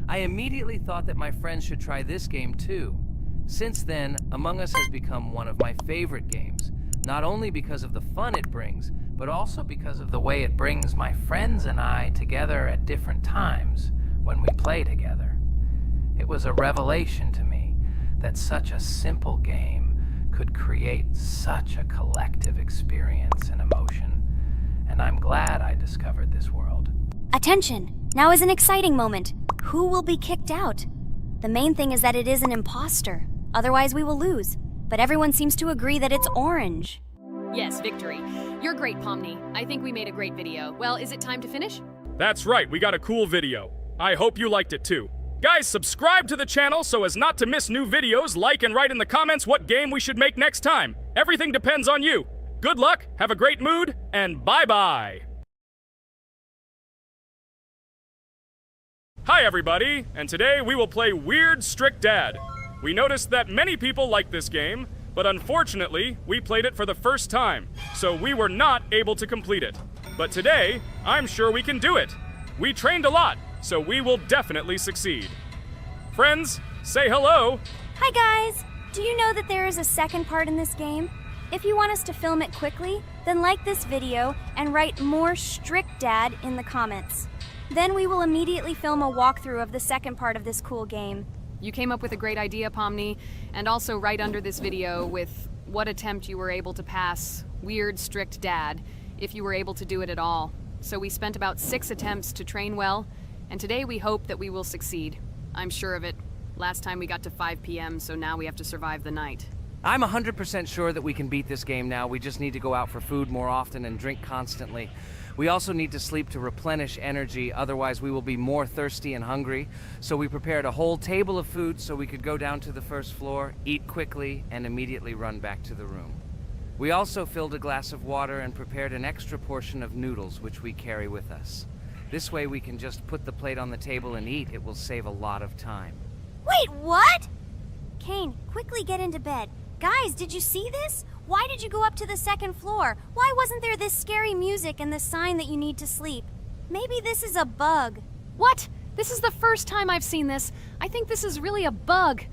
S1: I immediately thought that my friends should try this game too. Since then, Among Us has become one of my favorite games, not only because of the fun it brings, but also because of the way it brings my friends and I together at different times when we play together. It was a revelation to me that such a simple game could create such a collective experience and emotion, and I'm glad I discovered this world.
S2: Attention! Now is an exciting moment. Who will be kicked out? The main thing is that it is an imposter. Otherwise we will lose. But everyone seems to agree that it's orange.
S3: Yes, victory. You're great, Pomni. I think we made a great video. Well, is it time to finish?
S4: That's right, we got a cool video. I hope you liked it too. Guys, subscribe to the channel so as not to miss new videos, like and write in the comments what game we should make next time. Everything depends on you. Good luck, have a great mood, and bye-bye. Hi everybody, and today we will play Weird Strict Dad. We noticed that many people like this game, but unfortunately, we played it for the first time, so we were not able to complete it. But today, I'm sure we can do it. We trained a lot, so we will definitely succeed. Friends, say hello.
S2: Hi guys! Do you know that there is a second part in this game? If you want us to film it quickly, then like this video and write more strict dad in the comments. Then we will immediately film a walkthrough of the second part of this cool game.
S3: You came up with a great idea, Pomni, and also right under this video with what attempt you were able to pass Weird Strict Dad, if you were able to do it at all. So we spent about 6 attempts to train well, and today we hope that we will succeed. I'm sure of it. Last time we got to 5 p.m., so now we have to survive the night.
S1: I'm 100% sure that we can beat this game now. We just need to go out for food more often and drink constantly. We also need to sleep to replenish energy, otherwise we will be more thirsty and hungry. So we prepared a whole table of food so we could go down to the first floor, eat quickly, and immediately run back to the room. We also filled a glass of water and prepared an extra portion of noodles, which we carry with us. This way we can just put the plate on the table and eat. It will save a lot of time.
S2: Wait, what? Kane, quickly get into bed. Guys, did you see this? Why did you go up to the second floor? Why wasn't there this scary music and the sign that you need to sleep? Maybe this is a bug.
S3: What? This is the first time I've seen this. I think this is really a bug.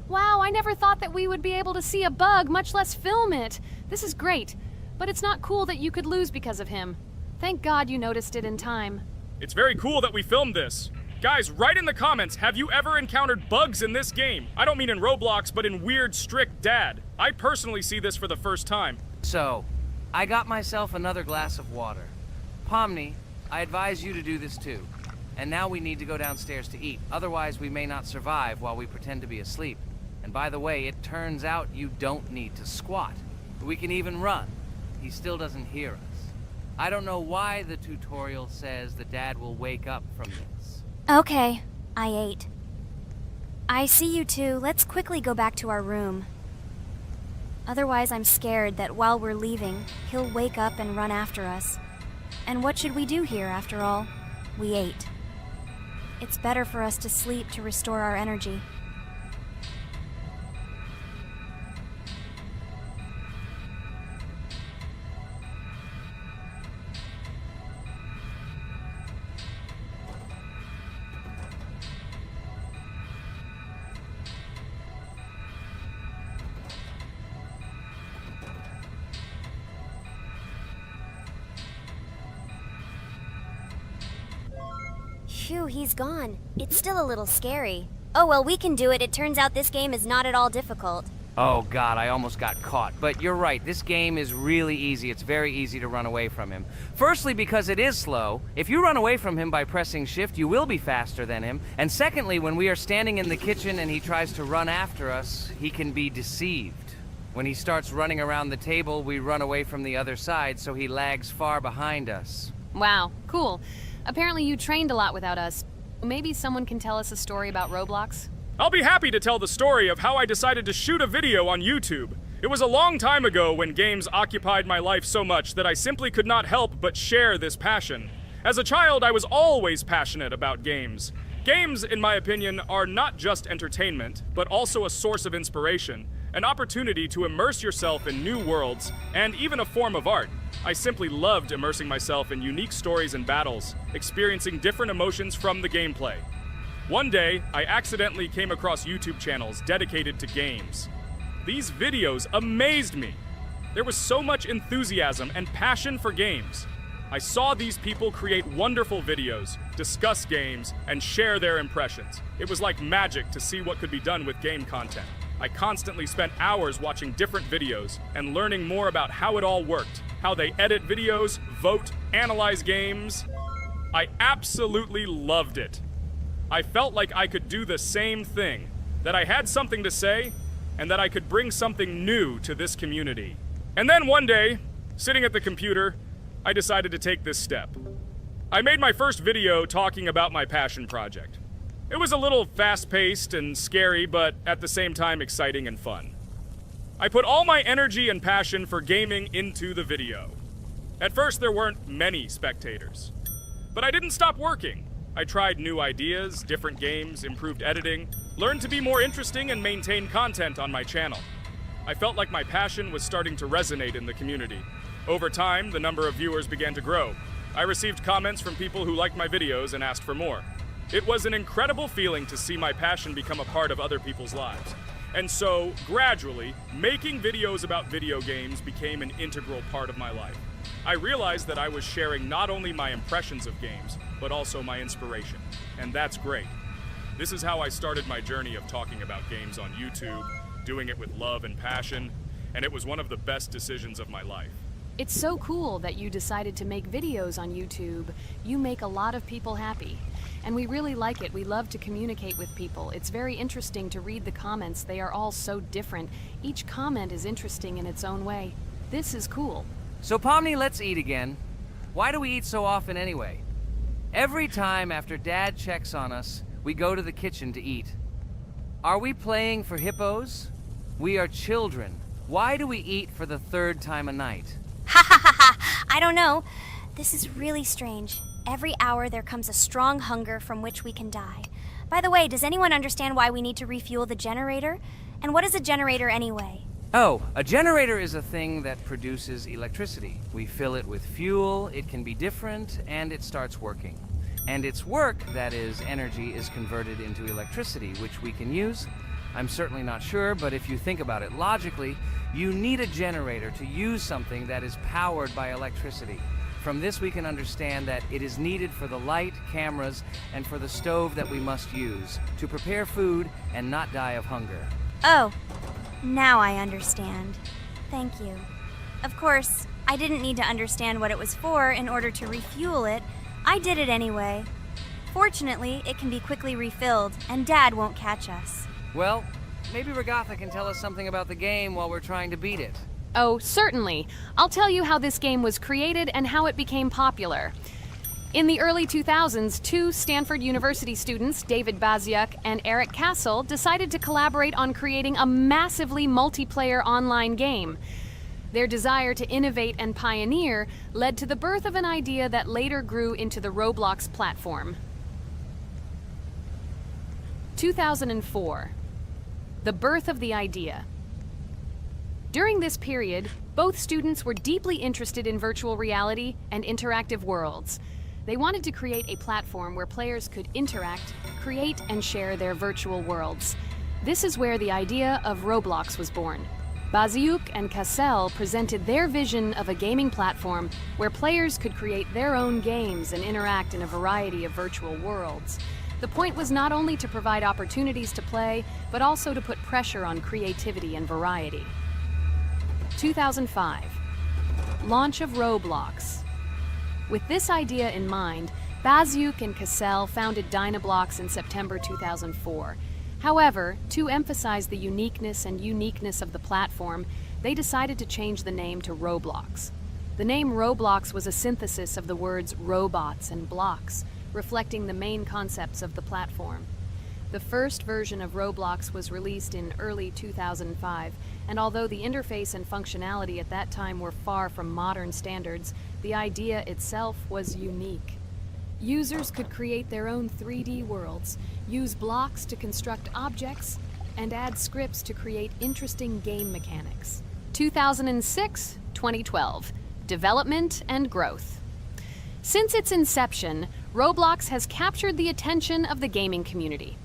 S3: Wow, I never thought that we would be able to see a bug, much less film it. This is great, but it's not cool that you could lose because of him. Thank God you noticed it in time.
S4: It's very cool that we filmed this. Guys, write in the comments, have you ever encountered bugs in this game? I don't mean in Roblox, but in Weird Strict Dad. I personally see this for the first time.
S1: So, I got myself another glass of water. Pomni, I advise you to do this too. And now we need to go downstairs to eat. Otherwise, we may not survive while we pretend to be asleep. And by the way, it turns out you don't need to squat. We can even run. He still doesn't hear us. I don't know why the tutorial says the dad will wake up from this.
S2: Okay, I ate. I see you two. Let's quickly go back to our room. Otherwise, I'm scared that while we're leaving, he'll wake up and run after us. And what should we do here, after all? We ate. It's better for us to sleep to restore our energy. Phew, he's gone. It's still a little scary. Oh well, we can do it. It turns out this game is not at all difficult.
S1: Oh god, I almost got caught. But you're right, this game is really easy. It's very easy to run away from him. Firstly, because it is slow. If you run away from him by pressing shift, you will be faster than him. And secondly, when we are standing in the kitchen and he tries to run after us, he can be deceived. When he starts running around the table, we run away from the other side, so he lags far behind us.
S3: Wow, cool. Apparently you trained a lot without us. Maybe someone can tell us a story about Roblox?
S4: I'll be happy to tell the story of how I decided to shoot a video on YouTube. It was a long time ago when games occupied my life so much that I simply could not help but share this passion. As a child, I was always passionate about games. Games, in my opinion, are not just entertainment, but also a source of inspiration, an opportunity to immerse yourself in new worlds, and even a form of art. I simply loved immersing myself in unique stories and battles, experiencing different emotions from the gameplay. One day, I accidentally came across YouTube channels dedicated to games. These videos amazed me. There was so much enthusiasm and passion for games. I saw these people create wonderful videos, discuss games, and share their impressions. It was like magic to see what could be done with game content. I constantly spent hours watching different videos and learning more about how it all worked, how they edit videos, vote, analyze games. I absolutely loved it. I felt like I could do the same thing, that I had something to say, and that I could bring something new to this community. And then one day, sitting at the computer, I decided to take this step. I made my first video talking about my passion project. It was a little fast-paced and scary, but at the same time exciting and fun. I put all my energy and passion for gaming into the video. At first, there weren't many spectators. But I didn't stop working. I tried new ideas, different games, improved editing, learned to be more interesting, and maintain content on my channel. I felt like my passion was starting to resonate in the community. Over time, the number of viewers began to grow. I received comments from people who liked my videos and asked for more. It was an incredible feeling to see my passion become a part of other people's lives. And so, gradually, making videos about video games became an integral part of my life. I realized that I was sharing not only my impressions of games, but also my inspiration. And that's great. This is how I started my journey of talking about games on YouTube, doing it with love and passion, and it was one of the best decisions of my life.
S3: It's so cool that you decided to make videos on YouTube. You make a lot of people happy. And we really like it. We love to communicate with people. It's very interesting to read the comments. They are all so different. Each comment is interesting in its own way. This is cool.
S1: So Pomni, let's eat again. Why do we eat so often anyway? Every time after Dad checks on us, we go to the kitchen to eat. Are we playing for hippos? We are children. Why do we eat for the third time a night?
S2: Ha ha ha ha! I don't know. This is really strange. Every hour there comes a strong hunger from which we can die. By the way, does anyone understand why we need to refuel the generator? And what is a generator anyway?
S1: Oh, a generator is a thing that produces electricity. We fill it with fuel, it can be different, and it starts working. And its work, that is, energy, is converted into electricity, which we can use I'm certainly not sure, but if you think about it logically, you need a generator to use something that is powered by electricity. From this we can understand that it is needed for the light, cameras, and for the stove that we must use to prepare food and not die of hunger.
S2: Oh, now I understand. Thank you. Of course, I didn't need to understand what it was for in order to refuel it. I did it anyway. Fortunately, it can be quickly refilled, and Dad won't catch us.
S1: Well, maybe Regatha can tell us something about the game while we're trying to beat it.
S3: Oh, certainly. I'll tell you how this game was created and how it became popular. In the early 2000s, two Stanford University students, David Baziuk and Eric Castle, decided to collaborate on creating a massively multiplayer online game. Their desire to innovate and pioneer led to the birth of an idea that later grew into the Roblox platform. 2004. The birth of the idea. During this period, both students were deeply interested in virtual reality and interactive worlds. They wanted to create a platform where players could interact, create, and share their virtual worlds. This is where the idea of Roblox was born. Baziuk and Cassell presented their vision of a gaming platform where players could create their own games and interact in a variety of virtual worlds. The point was not only to provide opportunities to play, but also to put pressure on creativity and variety. 2005. Launch of Roblox. With this idea in mind, Baziuk and Cassell founded Dynablox in September 2004. However, to emphasize the uniqueness of the platform, they decided to change the name to Roblox. The name Roblox was a synthesis of the words robots and blocks, reflecting the main concepts of the platform. The first version of Roblox was released in early 2005, and although the interface and functionality at that time were far from modern standards, the idea itself was unique. Users could create their own 3D worlds, use blocks to construct objects, and add scripts to create interesting game mechanics. 2006-2012. Development and growth. Since its inception, Roblox has captured the attention of the gaming community.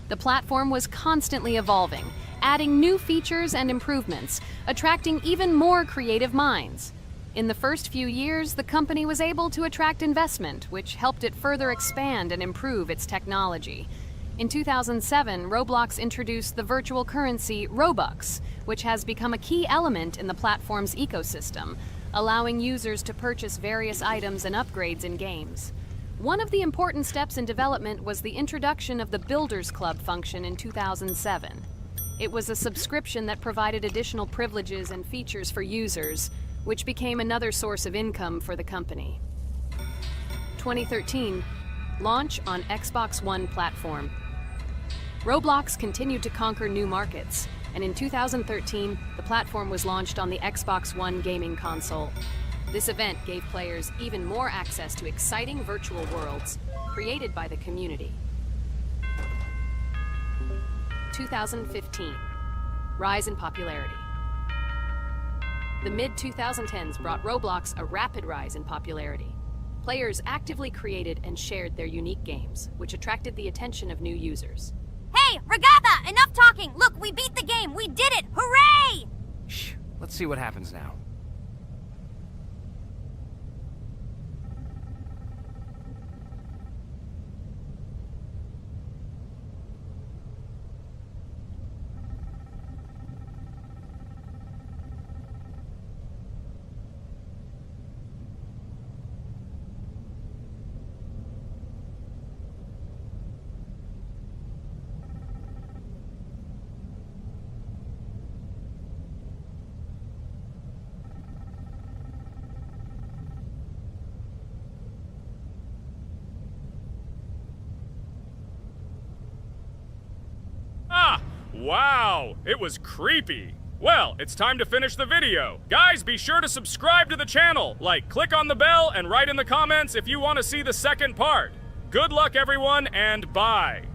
S3: The platform was constantly evolving, adding new features and improvements, attracting even more creative minds. In the first few years, the company was able to attract investment, which helped it further expand and improve its technology. In 2007, Roblox introduced the virtual currency Robux, which has become a key element in the platform's ecosystem, allowing users to purchase various items and upgrades in games. One of the important steps in development was the introduction of the Builders Club function in 2007. It was a subscription that provided additional privileges and features for users, which became another source of income for the company. 2013, launch on Xbox One platform. Roblox continued to conquer new markets, and in 2013, the platform was launched on the Xbox One gaming console. This event gave players even more access to exciting virtual worlds created by the community. 2015, rise in popularity. The mid-2010s brought Roblox a rapid rise in popularity. Players actively created and shared their unique games, which attracted the attention of new users.
S2: Hey, Regatha! Enough talking! Look, we beat the game! We did it! Hooray!
S1: Shh, let's see what happens now.
S4: Wow, it was creepy. Well, it's time to finish the video. Guys, be sure to subscribe to the channel. Click on the bell and write in the comments if you want to see the second part. Good luck, everyone, and bye.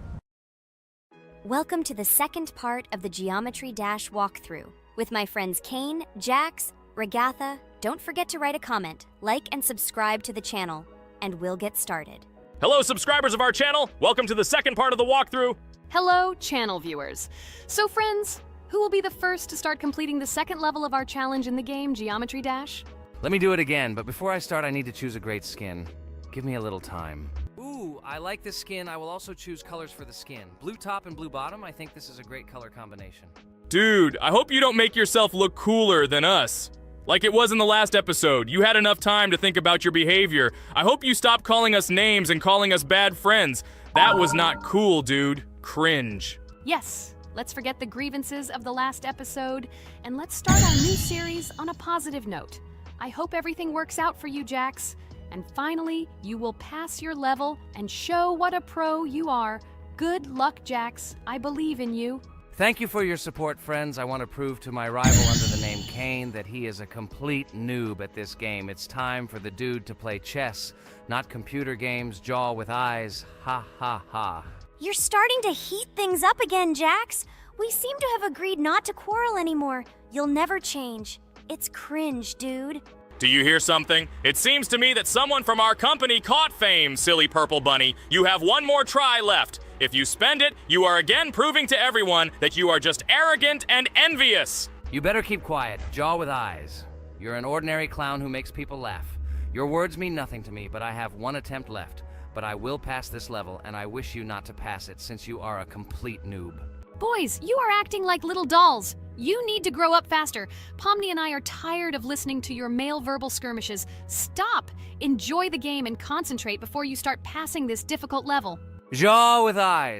S2: Welcome to the second part of the Geometry Dash walkthrough. With my friends Kane, Jax, Regatha, don't forget to write a comment, like and subscribe to the channel, and we'll get started.
S4: Hello, subscribers of our channel. Welcome to the second part of the walkthrough.
S3: Hello, channel viewers. So friends, who will be the first to start completing the second level of our challenge in the game, Geometry Dash?
S1: Let me do it again, but before I start, I need to choose a great skin. Give me a little time. Ooh, I like this skin. I will also choose colors for the skin. Blue top and blue bottom. I think this is a great color combination.
S4: Dude, I hope you don't make yourself look cooler than us. Like it was in the last episode. You had enough time to think about your behavior. I hope you stop calling us names and calling us bad friends. That was not cool, dude. Cringe.
S3: Yes, let's forget the grievances of the last episode, and let's start our new series on a positive note. I hope everything works out for you, Jax. And finally, you will pass your level and show what a pro you are. Good luck, Jax. I believe in you.
S1: Thank you for your support, friends. I want to prove to my rival under the name Kane that he is a complete noob at this game. It's time for the dude to play chess, not computer games, jaw with eyes. Ha ha ha.
S2: You're starting to heat things up again, Jax. We seem to have agreed not to quarrel anymore. You'll never change. It's cringe, dude.
S4: Do you hear something? It seems to me that someone from our company caught fame, silly purple bunny. You have one more try left. If you spend it, you are again proving to everyone that you are just arrogant and envious.
S1: You better keep quiet, jaw with eyes. You're an ordinary clown who makes people laugh. Your words mean nothing to me, but I have one attempt left. But I will pass this level, and I wish you not to pass it since you are a complete noob.
S3: Boys, you are acting like little dolls. You need to grow up faster. Pomni and I are tired of listening to your male verbal skirmishes. Stop! Enjoy the game and concentrate before you start passing this difficult level.
S1: Jaw with eyes.